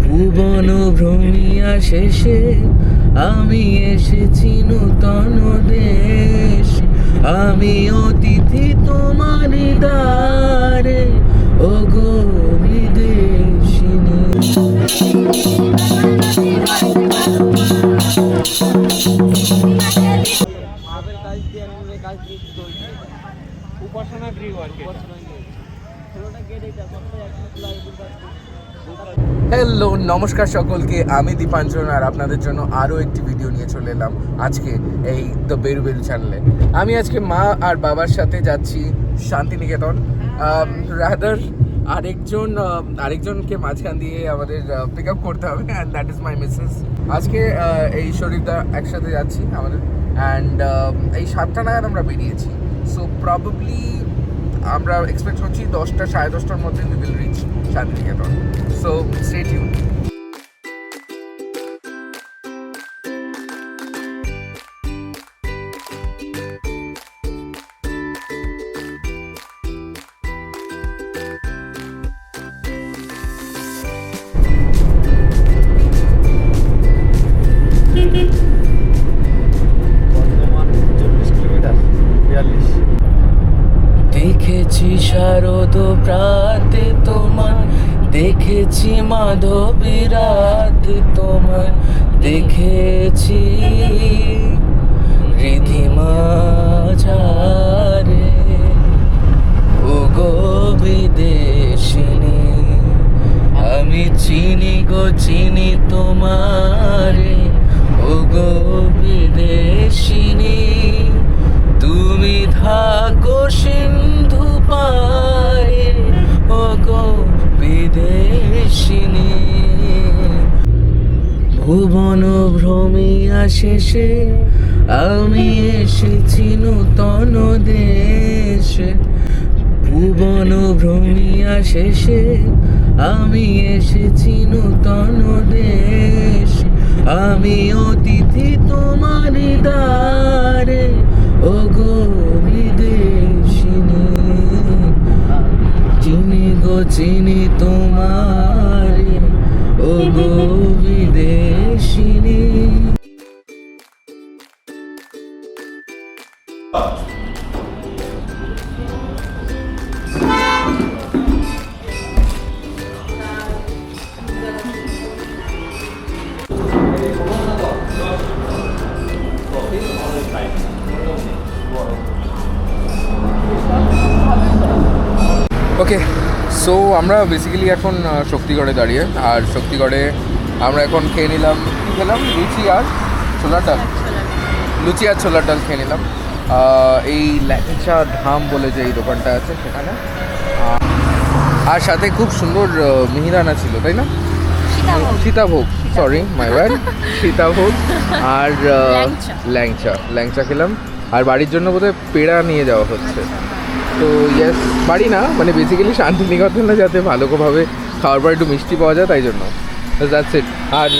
ভুবন ভ্রমিয়া শেষে আমি এসেছি নূতন দেশ, আমি অতিথি তোমার দ্বারে, ও গো বিদেশিনী। হ্যালো, নমস্কার সকলকে, আমি দীপাঞ্জন আর আপনাদের জন্য আরও একটি ভিডিও নিয়ে চলে এলাম আজকে এই দ্য বেরু বেরু চ্যানেলে। আমি আজকে মা আর বাবার সাথে যাচ্ছি শান্তিনিকেতন। রাদার আরেকজনকে মাঝখান দিয়ে আমাদের পিক আপ করতে হবে, and that is my Mrs. আজকে এই শরীরটা একসাথে যাচ্ছি আমাদের, অ্যান্ড এই 7টা নাগাদ আমরা বেরিয়েছি। সো প্রবাবলি আমরা এক্সপেক্ট করছি 10টা সাড়ে 10টার মধ্যে we will reach Santiniketan. So stay tuned. দেখেছি শারদ প্রাতে তোমার, দেখেছি মাধবী রাত তোমার, দেখেছি রিধিমা ঝারে, ও গো বিদেশিনী। আমি চিনি গো চিনি তোমারে, ও গো বিদেশিনী। তুমি থাকো সিন্ধু পারে, ও গো বিদেশিনী। ভুবন ভ্রমিয়া শেষে আমি এসেছি নূতন দেশে, ভুবন ভ্রমিয়া শেষে আমি এসেছি নূতন দেশ, আমি অতিথি তোমার দ্বারে, ও গো বিদেশিনী। চিনি গো চিনি তোমারে, ও গো বিদেশিনী। ওকে, সো আমরা বেসিক্যালি এখন শক্তিগড়ে দাঁড়িয়ে, আর শক্তিগড়ে আমরা এখন খেয়ে নিলাম, কী খেলাম, লুচি আর ছোলার ডাল, লুচি আর ছোলার ডাল খেয়ে নিলাম এই ল্যাংচা ধাম বলে যে এই দোকানটা আছে সেখানে। আর সাথে খুব সুন্দর মিহিদানা ছিল, তাই না? Sitabhog, sorry my bad, sitabhog আর ল্যাংচা খেলাম। আর বাড়ির জন্য বোধহয় পেড়া নিয়ে যাওয়া হচ্ছে। তো ইয়েস, বাড়ি না, মানে বেসিক্যালি শান্তিনিকেতনে যাতে ভালোভাবে খাওয়ার পর একটু মিষ্টি পাওয়া যায়, তাই জন্য। That's it. আর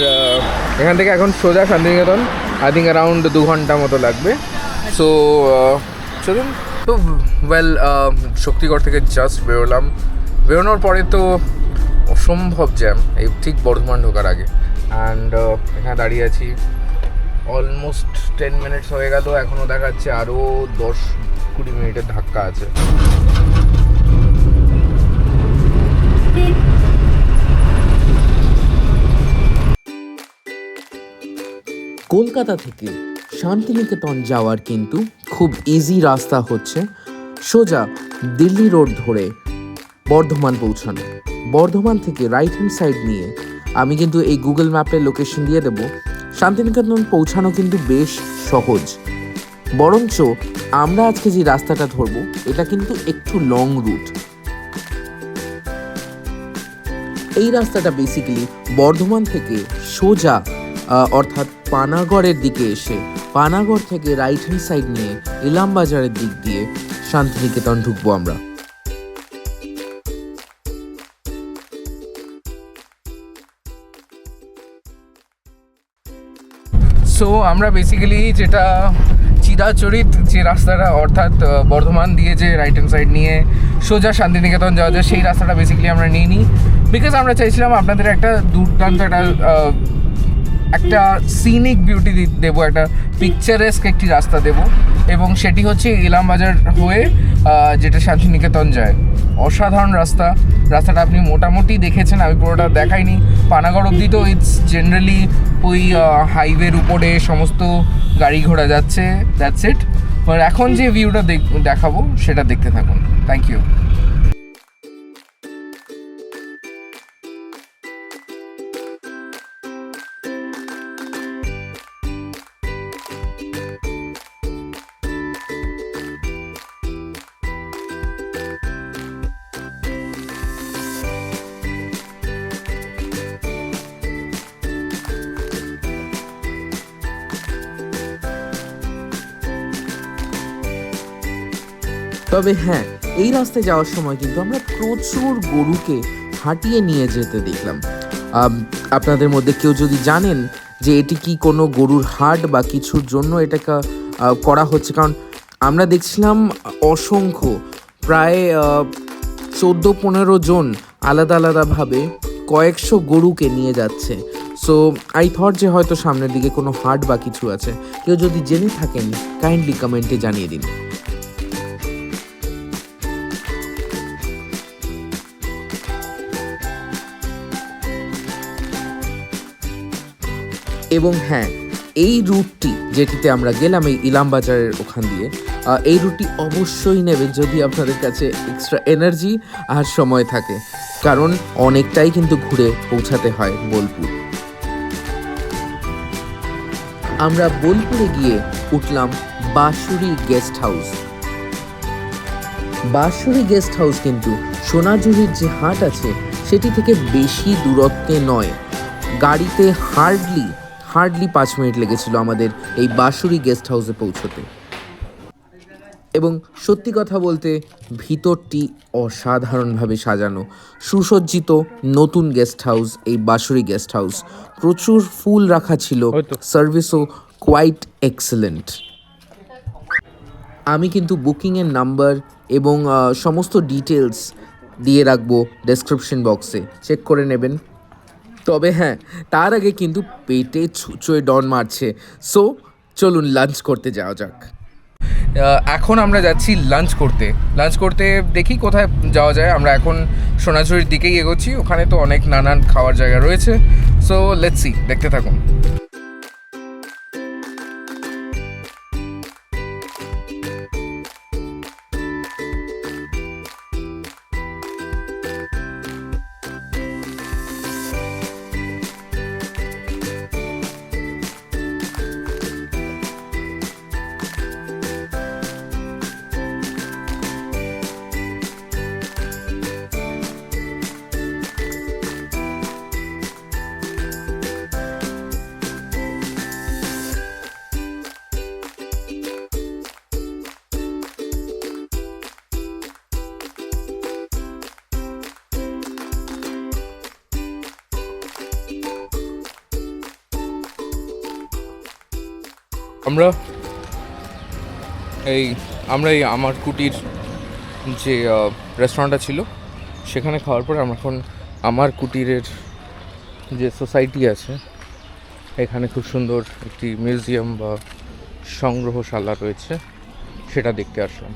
এখান থেকে এখন সোজা শান্তিনিকেতন, আই থিঙ্ক অ্যারাউন্ড 2 ঘন্টা মতো লাগবে। সো চলুন। তো ওয়েল, শক্তিগড় থেকে জাস্ট বেরোনোর পরে তো অসম্ভব জ্যাম এই ঠিক বর্ধমান ঢোকার আগে, অ্যান্ড এখানে দাঁড়িয়ে আছি অলমোস্ট 10 মিনিটস হয়ে গেল, এখনও দেখাচ্ছে আরও 10-20 মিনিটের ধাক্কা আছে। কলকাতা থেকে শান্তিনিকেতন যাওয়ার কিন্তু খুব ইজি রাস্তা হচ্ছে সোজা দিল্লি রোড ধরে বর্ধমান পৌঁছানো। বর্ধমান থেকে রাইট হ্যান্ড সাইড নিয়ে আমি কিন্তু এই গুগল ম্যাপের লোকেশন দিয়ে দেবো। শান্তিনিকেতন পৌঁছানো কিন্তু বেশ সহজ, বরঞ্চ আমরা আজকে যে রাস্তাটা ধরবো এটা কিন্তু একটু লং রুট। এই রাস্তাটা বেসিক্যালি বর্ধমান থেকে সোজা অর্থাৎ পানাগড়ের দিকে এসে পানাগড় থেকে রাইট হ্যান্ড সাইড নিয়ে ইলামবাজারের দিক দিয়ে শান্তিনিকেতন ঢুকবো আমরা। সো আমরা বেসিক্যালি যেটা চিরাচরিত যে রাস্তাটা, অর্থাৎ বর্ধমান দিয়ে যে রাইট হ্যান্ড সাইড নিয়ে সোজা শান্তিনিকেতন যাওয়া যায়, সেই রাস্তাটা বেসিক্যালি আমরা নিয়ে নিই। বিকজ আমরা চাইছিলাম আপনাদের একটা দুর্দান্ত একটা সিনিক বিউটি দেবো, একটা পিকচারেস্ক একটি রাস্তা দেবো, এবং সেটি হচ্ছে ইলামবাজার হয়ে যেটা শান্তিনিকেতন যায়। অসাধারণ রাস্তাটা আপনি মোটামুটি দেখেছেন, আমি পুরোটা দেখাইনি। পানাগড় অবধি তো ইটস জেনারেলি ওই হাইওয়ের উপরে সমস্ত গাড়ি ঘোড়া যাচ্ছে, দ্যাটস ইট। এখন যে ভিউটা দেখাবো সেটা দেখতে থাকুন। Thank you. তবে হ্যাঁ, এই রাস্তায় যাওয়ার সময় কিন্তু আমরা প্রচুর গরুকে হাঁটিয়ে নিয়ে যেতে দেখলাম। আপনাদের মধ্যে কেউ যদি জানেন যে এটি কি কোনো গরুর হাট বা কিছুর জন্য এটাকে করা হচ্ছে, কারণ আমরা দেখছিলাম অসংখ্য, প্রায় 14-15 জন আলাদা আলাদাভাবে কয়েকশো গরুকে নিয়ে যাচ্ছে। সো আই থট যে হয়তো সামনের দিকে কোনো হাট বা কিছু আছে। কেউ যদি জেনে থাকেন কাইন্ডলি কমেন্টে জানিয়ে দিন। এবং হ্যাঁ, এই রুটটি যেটিতে আমরা গেলাম এই ইলামবাজারের ওখান দিয়ে, এই রুটটি অবশ্যই নেবেন যদি আপনাদের কাছে এক্সট্রা এনার্জি আর সময় থাকে, কারণ অনেকটাই কিন্তু ঘুরে পৌঁছাতে হয় বোলপুর। আমরা বোলপুরে গিয়ে উঠলাম বাঁশুড়ি গেস্ট হাউস। বাঁশুড়ি গেস্ট হাউস কিন্তু সোনাঝুরির যে হাট আছে সেটি থেকে বেশি দূরত্বে নয়, গাড়িতে হার্ডলি 5 মিনিট লেগেছিল আমাদের এই বাঁশুড়ি গেস্ট হাউসে পৌঁছতে। এবং সত্যি কথা বলতে ভিতরটি অসাধারণভাবে সাজানো, সুসজ্জিত নতুন গেস্ট হাউস এই বাঁশুড়ি গেস্ট হাউস। প্রচুর ফুল রাখা ছিল, সার্ভিসও কোয়াইট এক্সেলেন্ট। আমি কিন্তু বুকিংয়ের নাম্বার এবং সমস্ত ডিটেলস দিয়ে রাখবো ডেসক্রিপশন বক্সে, চেক করে নেবেন। তবে হ্যাঁ, তার আগে কিন্তু পেটে ছুঁচোয় ডন মারছে, সো চলুন লাঞ্চ করতে যাওয়া যাক। এখন আমরা যাচ্ছি লাঞ্চ করতে। দেখি কোথায় যাওয়া যায়। আমরা এখন সোনাঝুরির দিকেই এগোচ্ছি, ওখানে তো অনেক নানান খাওয়ার জায়গা রয়েছে। সো লেটস সি, দেখতে থাকুন। আমরা এই আমার কুটির যে রেস্টুরেন্টটা ছিল সেখানে খাওয়ার পরে আমরা এখন আমার কুটিরের যে সোসাইটি আছে এখানে খুব সুন্দর একটি মিউজিয়াম বা সংগ্রহশালা রয়েছে, সেটা দেখতে আসলাম।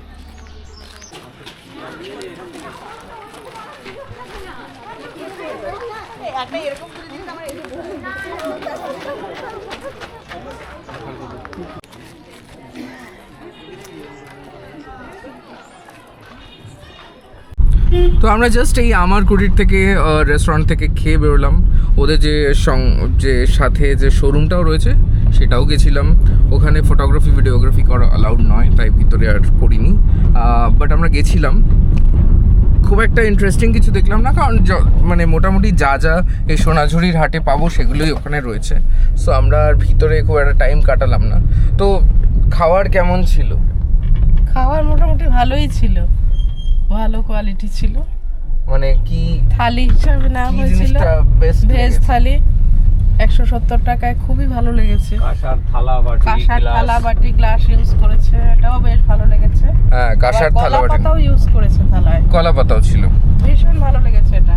তো আমরা জাস্ট এই আমার কুটির থেকে রেস্টুরেন্ট থেকে খেয়ে বেরোলাম। ওদের যে সাথে যে শোরুমটাও রয়েছে সেটাও গেছিলাম। ওখানে ফটোগ্রাফি ভিডিওগ্রাফি করা অ্যালাউড নয়, তাই ভিতরে আর করিনি, বাট আমরা গেছিলাম। খুব একটা ইন্টারেস্টিং কিছু দেখলাম না, কারণ মানে মোটামুটি যা এই সোনাঝুরির হাটে পাবো সেগুলোই ওখানে রয়েছে। সো আমরা আর ভিতরে খুব একটা টাইম কাটালাম না। তো খাওয়ার কেমন ছিল? খাবার মোটামুটি ভালোই ছিল, ভালো কোয়ালিটি ছিল। মানে কি থালি হিসাবে নাম হয়েছিল বেস্ট ভেজ থালি, 170 টাকায় খুবই ভালো লেগেছে। কাঁসার থালা বাটি কাঁসার গ্লাস। থালা বাটি গ্লাস ইউজ করেছে, এটাও বেশ ভালো লেগেছে। হ্যাঁ, কাঁসার আবার থালা কলা বাটি, পাতাও ইউজ করেছে থালায়, কলা পাতাও ছিল। ভীষণ ভালো লেগেছে এটা।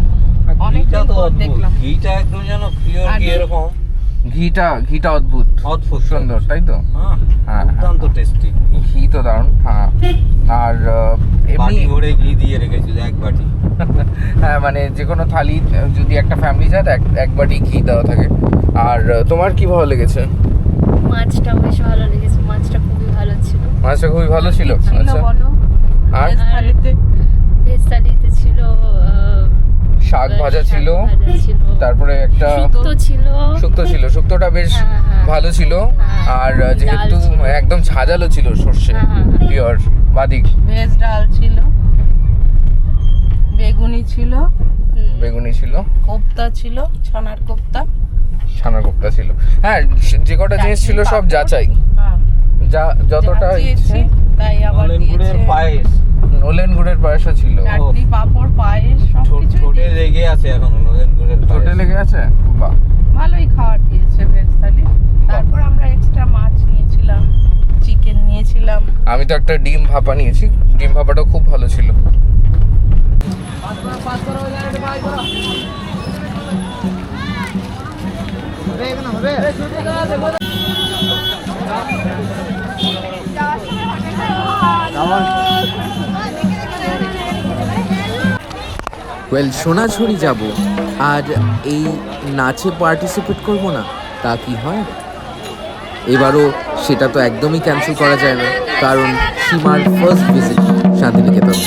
অনেক ঘিটা তো পর অদ্ভুত, দেখলাম। ঘিটা একদম যেন পিওর আর ঘি এরকম ঘিটা অদ্ভুত, অদ্ভুত সুন্দর, তাই তো? হ্যাঁ হ্যাঁ, দুর্দান্ত টেস্টি। ঘি তো দারুণ। হ্যাঁ, আর এমনি বাটি ভরে ঘি দিয়ে রেখেছিল এক বাটি। হ্যাঁ, মানে যে কোনো থালি যদি একটা ফ্যামিলি যায় তো এক বাটি ঘি দেওয়া থাকে। আর তোমার কি ভালো লেগেছে? মাছটা বেশ ভালো লেগেছে, মাছটা খুবই ভালো ছিল। মাছটা খুবই ভালো ছিল। কি ছিল আচ্ছা, বলো? আর ভেজ থালিতে ভেজ থালিতে ছিল শাক ভাজা ছিল, ভাজা ছিল, তারপরে একটা শুক্তো ছিল। শুক্তোটা বেশ হ্যাঁ, হ্যাঁ। ভালো ছিল। হ্যাঁ, আর ডাল যেহেতু ছিল। একদম ঝাঁঝালো ছিল সর্ষে, হ্যাঁ, হ্যাঁ, হ্যাঁ। পিওর বাদিক। ভেজ ডাল ছিল, বেগুনি ছিল, বেগুনি ছিল, কোপ্তা ছিল, ছানার কোপ্তা। ছানার কোপ্তা ছিল। হ্যাঁ, যে কটা জিনিস ছিল সব পাঁপড়। যাচাই, হ্যাঁ, যতটা যা ইচ্ছে। চেয়েছি তাই আবার নলেন দিয়েছে। গুড়ের পায়েস নলেন গুড়ের পায়েসও ছিল। চাটনি, পাঁপড়, পায়েস সবকিছু ছোটে লেগে আছে এখন নলেন গুড়ের ছোটে পায়েস। লেগে আছে, বাহ। ভালোই খাবার দিয়েছে ভেজ থালি। তারপর আমরা এক্সট্রা মাছ নিয়েছিলাম, চিকেন নিয়েছিলাম। আমি তো একটা ডিম ভাপা নিয়েছি, ডিম ভাপাটাও খুব ভালো ছিল। ওয়েল, সোনাঝুরি যাব আর এই নাচে পার্টিসিপেট করব না, তা কি হয়? এবারও সেটা তো একদমই ক্যান্সেল করা যায় না, কারণ সীমার first visit Santiniketan.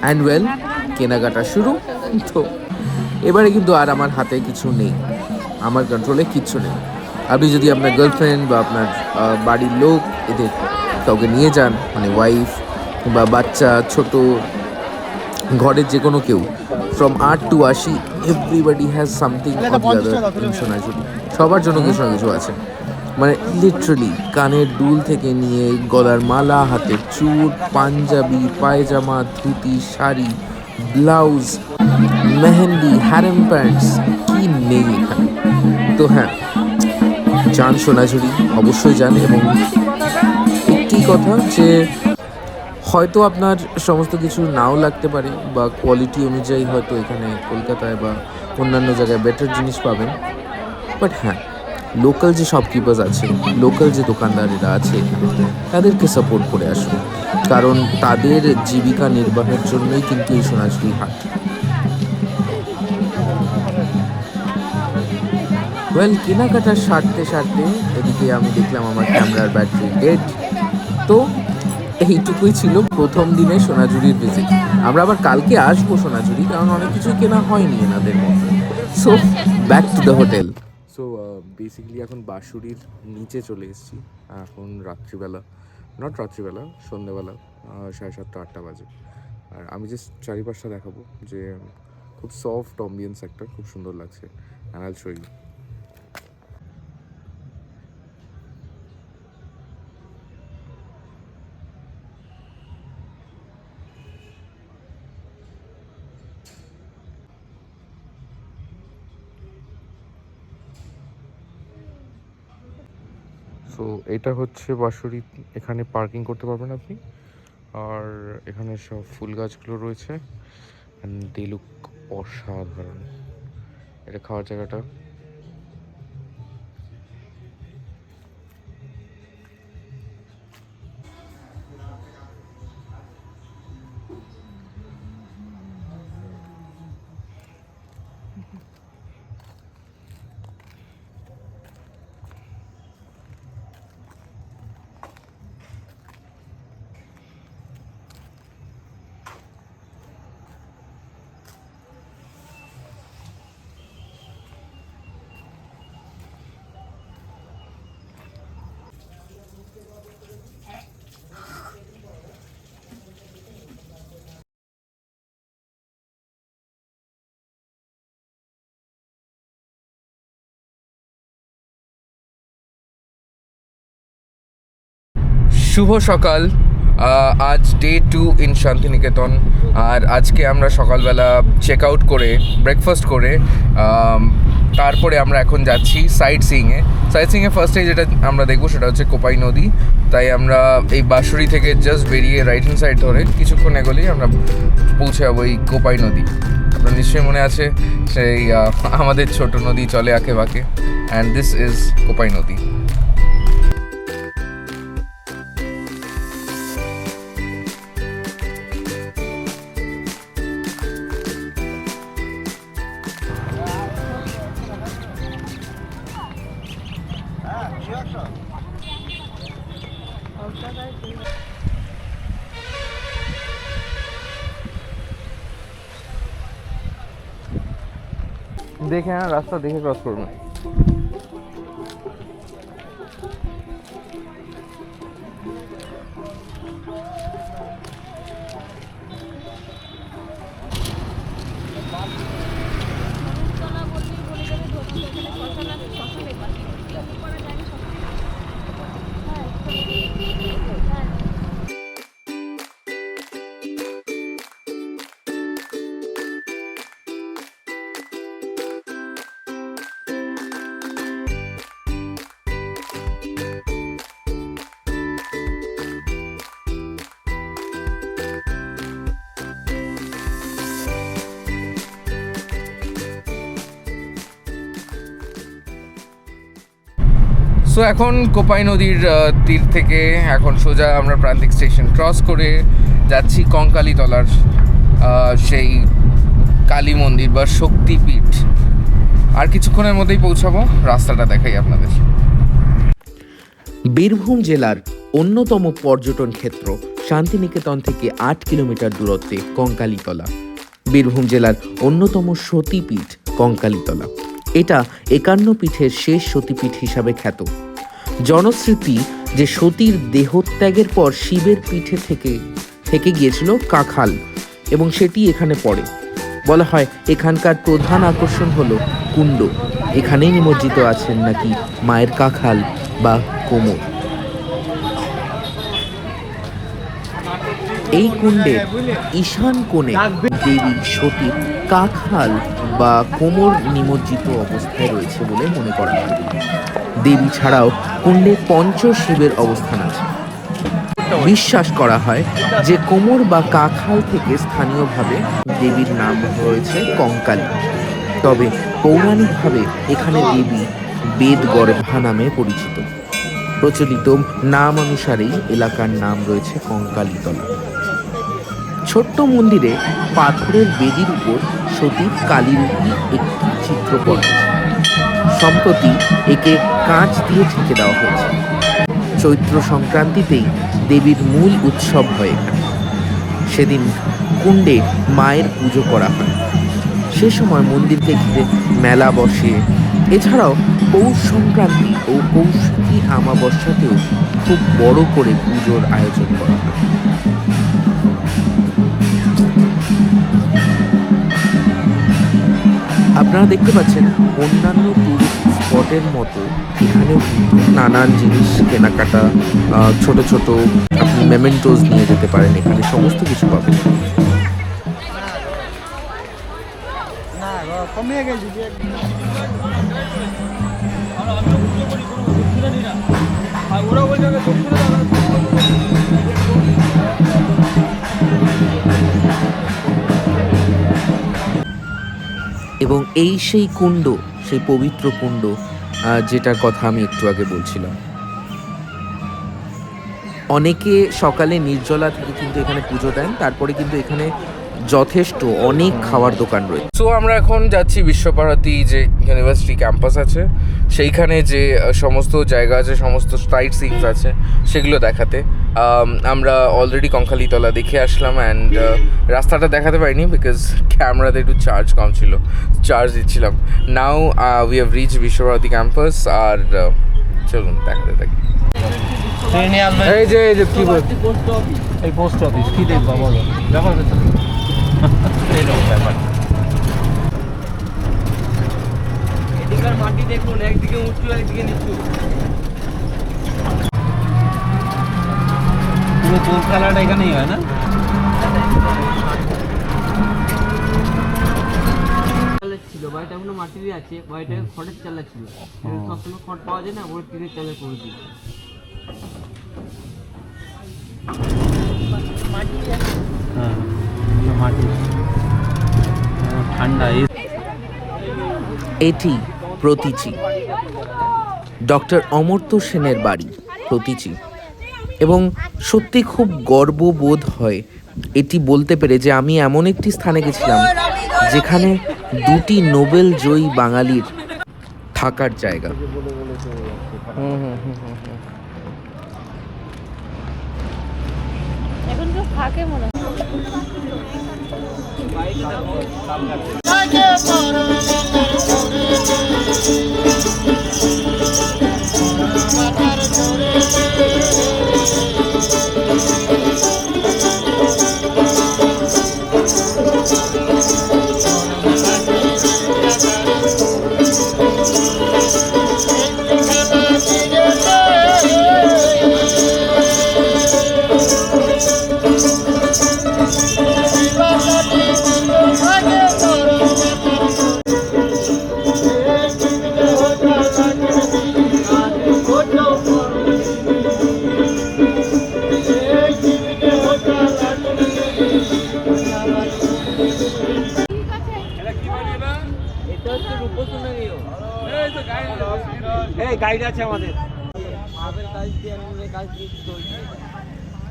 And well, কেনাকাটা শুরু। তো এবারে কিন্তু আর আমার হাতে কিছু নেই, আমার কন্ট্রোলে কিচ্ছু নেই। আপনি যদি আপনার গার্লফ্রেন্ড বা আপনার বাড়ির লোক এদের কাউকে নিয়ে যান, মানে ওয়াইফ বা বাচ্চা, ছোট, ঘরের যে কোনো কেউ, from 8 to 80, everybody has something or the other in Sonajhuri. সবার জন্য কিছু না কিছু আছে, মানে লিটারালি কানের দুল থেকে নিয়ে গলার মালা, হাতের চুড়, পাঞ্জাবি, পায়জামা, dhoti, sari, blouse, mehendi, harem pants, কি নেই এখানে। তো হ্যাঁ, যান সোনাঝুরি, অবশ্যই যান। এবং একটি কথা যে হয়তো আপনার সমস্ত কিছু নাও লাগতে পারে, বা কোয়ালিটি অনুযায়ী হয়তো এখানে কলকাতায় বা অন্যান্য জায়গায় বেটার জিনিস পাবেন, বাট হ্যাঁ, লোকাল যে শপকিপার্স আছে, লোকাল যে দোকানদারেরা আছে এখানে, তাদেরকে সাপোর্ট করে আসুন, কারণ তাদের জীবিকা নির্বাহের জন্যই কিন্তু এই সোনাঝুরি হাট। ওয়েল, কেনাকাটা সারতে এদিকে আমি দেখলাম আমার ক্যামেরার ব্যাটারি ডেড। তো এইটুকুই ছিল প্রথম দিনে সোনাঝুরির ভিজিট। আমরা আবার কালকে আসবো সোনাঝুরি, কারণ অনেক কিছু কেনা হয়নি এনাদের মধ্যে। So back to the hotel. So basically এখন বাঁশুড়ির নিচে চলে এসেছি। এখন রাত্রিবেলা, সন্ধ্যেবেলা 7:30 8টা বাজে। আর আমি জাস্ট চারিপাশটা দেখাবো, যে খুব সফট অ্যাম্বিয়েন্স একটা, খুব সুন্দর লাগছে। অ্যান্ড আইল শো ইউ। সো এটা হচ্ছে বাঁশুড়ি, এখানে পার্কিং করতে পারবেন আপনি। আর এখানে সব ফুল গাছগুলো রয়েছে, অ্যান্ড দে লুক অসাধারণ। এটা খাওয়ার জায়গাটা। শুভ সকাল। আজ ডে 2 ইন শান্তিনিকেতন। আর আজকে আমরা সকালবেলা চেক আউট করে ব্রেকফাস্ট করে তারপরে আমরা এখন যাচ্ছি সাইট সিইংয়ে। ফার্স্টে যেটা আমরা দেখবো সেটা হচ্ছে কোপাই নদী। তাই আমরা এই বাঁশরী থেকে জাস্ট বেরিয়ে রাইট হ্যান্ড সাইড ধরে কিছুক্ষণ এগোলেই আমরা পৌঁছে যাবো এই কোপাই নদী। আপনার নিশ্চয়ই মনে আছে সেই আমাদের ছোট নদী চলে আঁকে বাঁকে, অ্যান্ড দিস ইজ কোপাই নদী। দেখে হ্যাঁ, রাস্তা দেখে ক্রস করবেন। সো এখন কোপাই নদীর তীর থেকে এখন সোজা আমরা প্রান্তিক স্টেশন ক্রস করে যাচ্ছি কঙ্কালীতলার সেই কালী মন্দির বা শক্তিপীঠ। আর কিছুক্ষণের মধ্যেই পৌঁছাবো, রাস্তাটা দেখাই আপনাদের। বীরভূম জেলার অন্যতম পর্যটন ক্ষেত্র শান্তিনিকেতন থেকে 8 কিলোমিটার দূরত্বে কঙ্কালীতলা। বীরভূম জেলার অন্যতম সতীপীঠ কঙ্কালীতলা। এটা 51 পীঠের শেষ সতীপীঠ হিসাবে খ্যাত। জনশ্রুতি যে সতীর দেহত্যাগের পর শিবের পিঠে থেকে গিয়েছিল কাঁখাল এবং সেটি এখানে পড়ে। বলা হয় এখানকার প্রধান আকর্ষণ হলো কুণ্ড। এখানেই নিমজ্জিত আছেন নাকি মায়ের কাঁখাল বা কোমর। এই কুণ্ডের ঈশান কোণে দেবী সতীর কাঁখাল বা কোমর নিমজ্জিত অবস্থায় রয়েছে বলে মনে করা হয়। দেবী ছাড়াও কুণ্ডে পঞ্চশিবের অবস্থান আছে। বিশ্বাস করা হয় যে কোমর বা কাঁখাল থেকে স্থানীয়ভাবে দেবীর নাম রয়েছে কঙ্কালী। তবে পৌরাণিকভাবে এখানে দেবী বেদগর্ভা নামে পরিচিত। প্রচলিত নাম অনুসারেই এলাকার নাম রয়েছে কঙ্কালীতলা। ছোট্ট মন্দিরে পাথরের বেদির উপর সতীর কালীরূপী একটি চিত্রপট। সম্প্রতি একে কাঁচ দিয়ে ঢেকে দেওয়া হয়েছে। চৈত্র সংক্রান্তিতেই দেবীর মূল উৎসব হয় এখানে। সেদিন কুণ্ডে মায়ের পুজো করা হয়। সে সময় মন্দিরকে ঘিরে মেলা বসে। এছাড়াও পৌষ সংক্রান্তি ও কৌশিকী আমাবস্যাতেও খুব বড় করে পুজোর আয়োজন করা হয়। আপনারা দেখতে পাচ্ছেন অন্যান্য টুরিস্ট স্পটের মতো এখানেও কিন্তু নানান জিনিস কেনাকাটা, ছোট ছোট আপনি মেমেন্টোজ নিয়ে যেতে পারেন। এখানে সমস্ত কিছু পাবেন। এবং এই সেই কুণ্ড, সেই পবিত্র কুণ্ড যেটার কথা আমি একটু আগে বলছিলাম। অনেকে সকালে নির্জলা থেকে কিন্তু এখানে পুজো দেন, তারপরে কিন্তু এখানে যথেষ্ট অনেক খাওয়ার দোকান রয়েছে। সো আমরা এখন যাচ্ছি বিশ্বভারতী যে ইউনিভার্সিটি ক্যাম্পাস আছে, সেইখানে যে সমস্ত জায়গা আছে, সমস্ত সাইট সিনস আছে, সেগুলো দেখাতে। আমরা অলরেডি কঙ্কালীতলা দেখে আসলাম অ্যান্ড রাস্তাটা দেখাতে পারিনি বিকজ ক্যামেরাতে একটু চার্জ কম ছিল, চার্জ দিচ্ছিলাম। Now we have reach Visva Bharati campus. আর চলুন দেখাতে থাকি। এই যে কি বল, এই পোস্ট অফিস কি দেখবা বলো, ব্যাপার ব্যাপার এদিকের মাটি দেখুন, একদিকে উঁচু একদিকে নিচু, পুরো দোল খেলাটা এখানেই হয় না? ছিল বাড়িটা এখনো মাটিরই আছে, বাড়িটা খড়ের চালা ছিল, সবসময় খড় পাওয়া যায় না, ওর টিনের চালা করে দিই। হ্যাঁ মাটি ঠান্ডা। এটি প্রতীচি, ডক্টর অমর্ত্য সেনের বাড়ি প্রতীচি। এবং সত্যি খুব গর্ববোধ হয় এটি বলতে পেরে যে আমি এমন একটি স্থানে গেছিলাম যেখানে দুটি নোবেল জয়ী বাঙালির থাকার জায়গা। এখন কেউ থাকে মনে হয়। গাইড আছে আমাদের, মার্বেল কাজ দিয়ে কাজ দিয়ে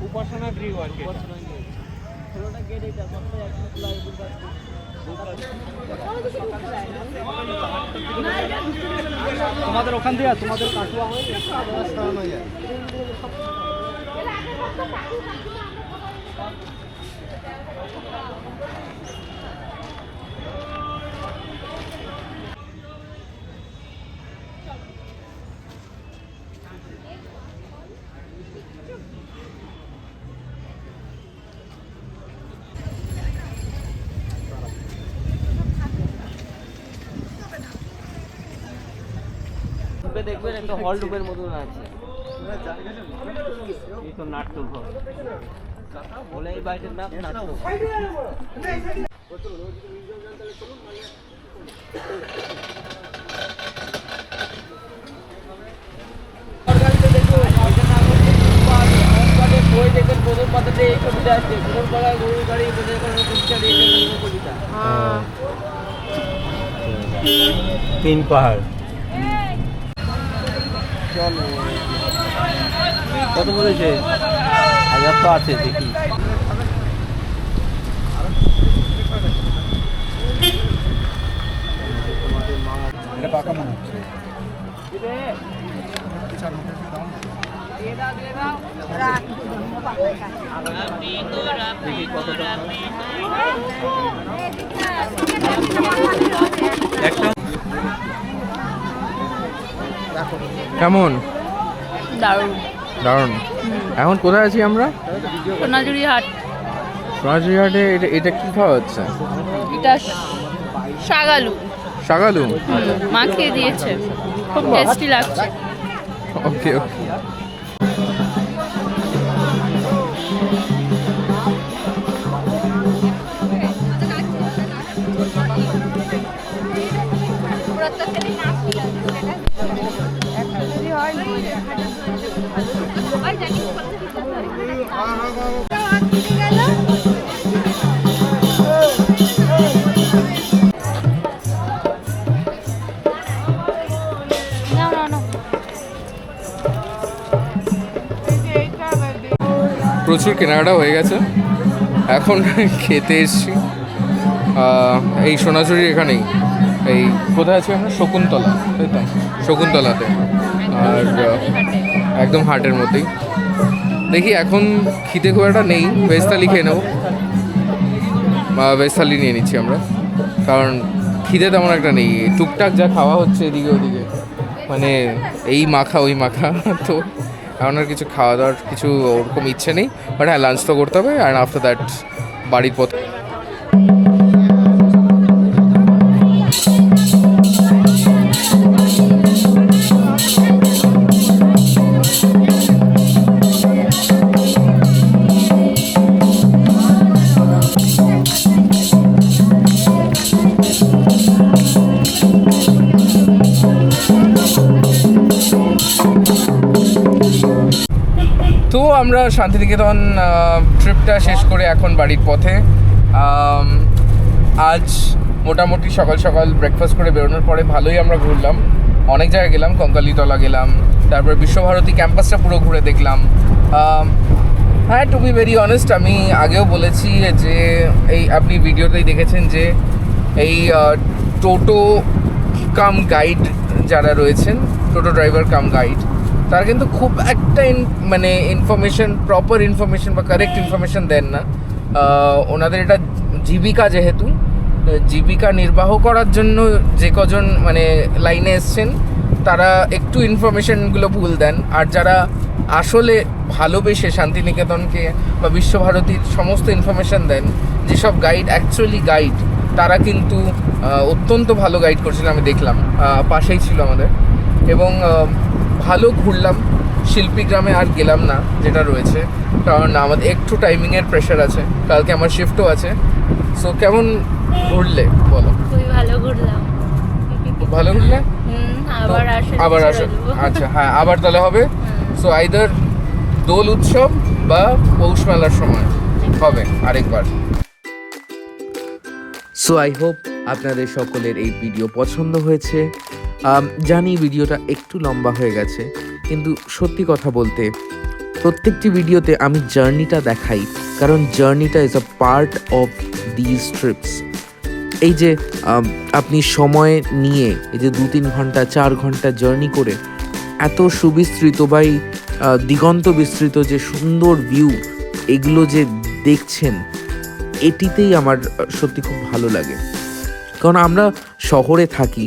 উপাসনা গৃহ আর কি, ষোলোটা গেট এটা সবটাই একদম খোলা তোমাদের ওখান দিয়ে তোমাদের কাটুয়া হয়ে সরানো যায়। দেখবেন একটা হল রুমের মতন আছে, এই তো নাট্যঘর বলে এই বাড়িটার নাম নাট্যঘর। বই দেখবেন প্রথম পাতাতে এই ছবিটা আসছে, প্রথম পাড়ায় গরুর গাড়ি কবিতা, তিন পাহাড়। কত বলেছে? 1000 তো আছে, দেখি এটা পাকা মনে হচ্ছে। কেমন? দারুণ দারুণ। এখন কোথায় আছি আমরা? সোনাঝুরি হাট। সোনাঝুরি হাটে। এটা কি খাওয়া হচ্ছে? এটা শাগালু। শাগালু মাখিয়ে দিয়েছে, খুব টেস্টি লাগছে। ওকে ওকে। প্রচুর কেনাকাটা হয়ে গেছে, এখন খেতে এসছি এই সোনাঝুরির এখানেই, এই কোথায় আছি আমরা, শকুন্তলা, তাই তো, শকুন্তলাতে। আর একদম হাটের মধ্যেই। দেখি এখন খিদে খুব একটা নেই, ভেজ থালি খেয়ে নেবো, ভেজ থালি নিয়ে নিচ্ছি আমরা, কারণ খিদে তেমন একটা নেই। টুকটাক যা খাওয়া হচ্ছে এদিকে ওদিকে, মানে এই মাখা ওই মাখা, তো এখন আর কিছু খাওয়া দাওয়ার কিছু ওরকম ইচ্ছে নেই। বাট হ্যাঁ, লাঞ্চ তো করতে হবে, অ্যান্ড আফটার দ্যাট বাড়ির পথে। তো আমরা শান্তিনিকেতন ট্রিপটা শেষ করে এখন বাড়ির পথে। আজ মোটামুটি সকাল সকাল ব্রেকফাস্ট করে বেরোনোর পরে ভালোই আমরা ঘুরলাম, অনেক জায়গায় গেলাম, কঙ্কালীতলা গেলাম, তারপরে বিশ্বভারতী ক্যাম্পাসটা পুরো ঘুরে দেখলাম। হ্যাঁ, টু বি ভেরি অনেস্ট, আমি আগেও বলেছি যে এই আপনি ভিডিওতেই দেখেছেন যে এই টোটো কাম গাইড যারা রয়েছেন, টোটো ড্রাইভার কাম গাইড, তারা কিন্তু খুব একটা মানে ইনফরমেশন, প্রপার ইনফরমেশন বা কারেক্ট ইনফরমেশন দেন না। ওনাদের এটা জীবিকা, যেহেতু জীবিকা নির্বাহ করার জন্য যে কজন মানে লাইনে এসছেন, তারা একটু ইনফরমেশনগুলো ভুল দেন। আর যারা আসলে ভালোবেসে শান্তিনিকেতনকে বা বিশ্বভারতীর সমস্ত ইনফরমেশন দেন, যেসব গাইড অ্যাকচুয়ালি গাইড, তারা কিন্তু অত্যন্ত ভালো গাইড করছিলেন, আমি দেখলাম, পাশেই ছিল আমাদের। এবং ভালো ঘুরলাম। শিল্পী গ্রামে আর গেলাম না যেটা রয়েছে, কারণ আমাদের একটু টাইমিংয়ের প্রেশার আছে, কালকে আমার শিফটও আছে। সো কেমন ঘুরলে বলো? খুবই ভালো ঘুরলাম। খুব ভালো ঘুরলে? আবার আসো। আচ্ছা, হ্যাঁ, আবার তাহলে হবে। সো আইদার দোল উৎসব বা পৌষ মেলার সময় হবে আরেকবার। সো আই হোপ আপনাদের সকলের এই ভিডিও পছন্দ হয়েছে। জানি ভিডিওটা একটু লম্বা হয়ে গেছে, কিন্তু সত্যি কথা বলতে প্রত্যেকটি ভিডিওতে আমি জার্নিটা দেখাই, কারণ জার্নিটা is a part of this TRIPS. এই যে আপনি সময় নিয়ে এই যে 2-3 ঘন্টা 4 ঘন্টা জার্নি করে এত সুবিস্তৃত বা দিগন্ত বিস্তৃত যে সুন্দর ভিউ, এগুলো যে দেখছেন, এটিতেই আমার সত্যি খুব ভালো লাগে। কারণ আমরা শহরে থাকি,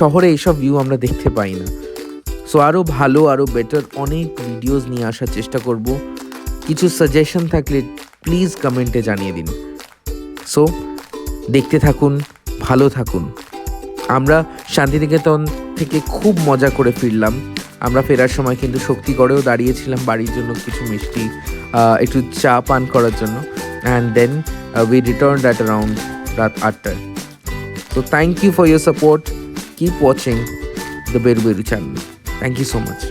শহরে এইসব ভিউ আমরা দেখতে পাই না। সো আরও ভালো, আরও বেটার অনেক ভিডিওস নিয়ে আসার চেষ্টা করব। কিছু সাজেশন থাকলে প্লিজ কমেন্টে জানিয়ে দিন। সো দেখতে থাকুন, ভালো থাকুন। আমরা শান্তিনিকেতন থেকে খুব মজা করে ফিরলাম। আমরা ফেরার সময় কিন্তু শক্তিগড়েও দাঁড়িয়েছিলাম বাড়ির জন্য কিছু মিষ্টি, একটু চা পান করার জন্য, and then we return at around রাত 8টায়। So thank you for your support. Keep watching the Beru Beru channel. Thank you so much.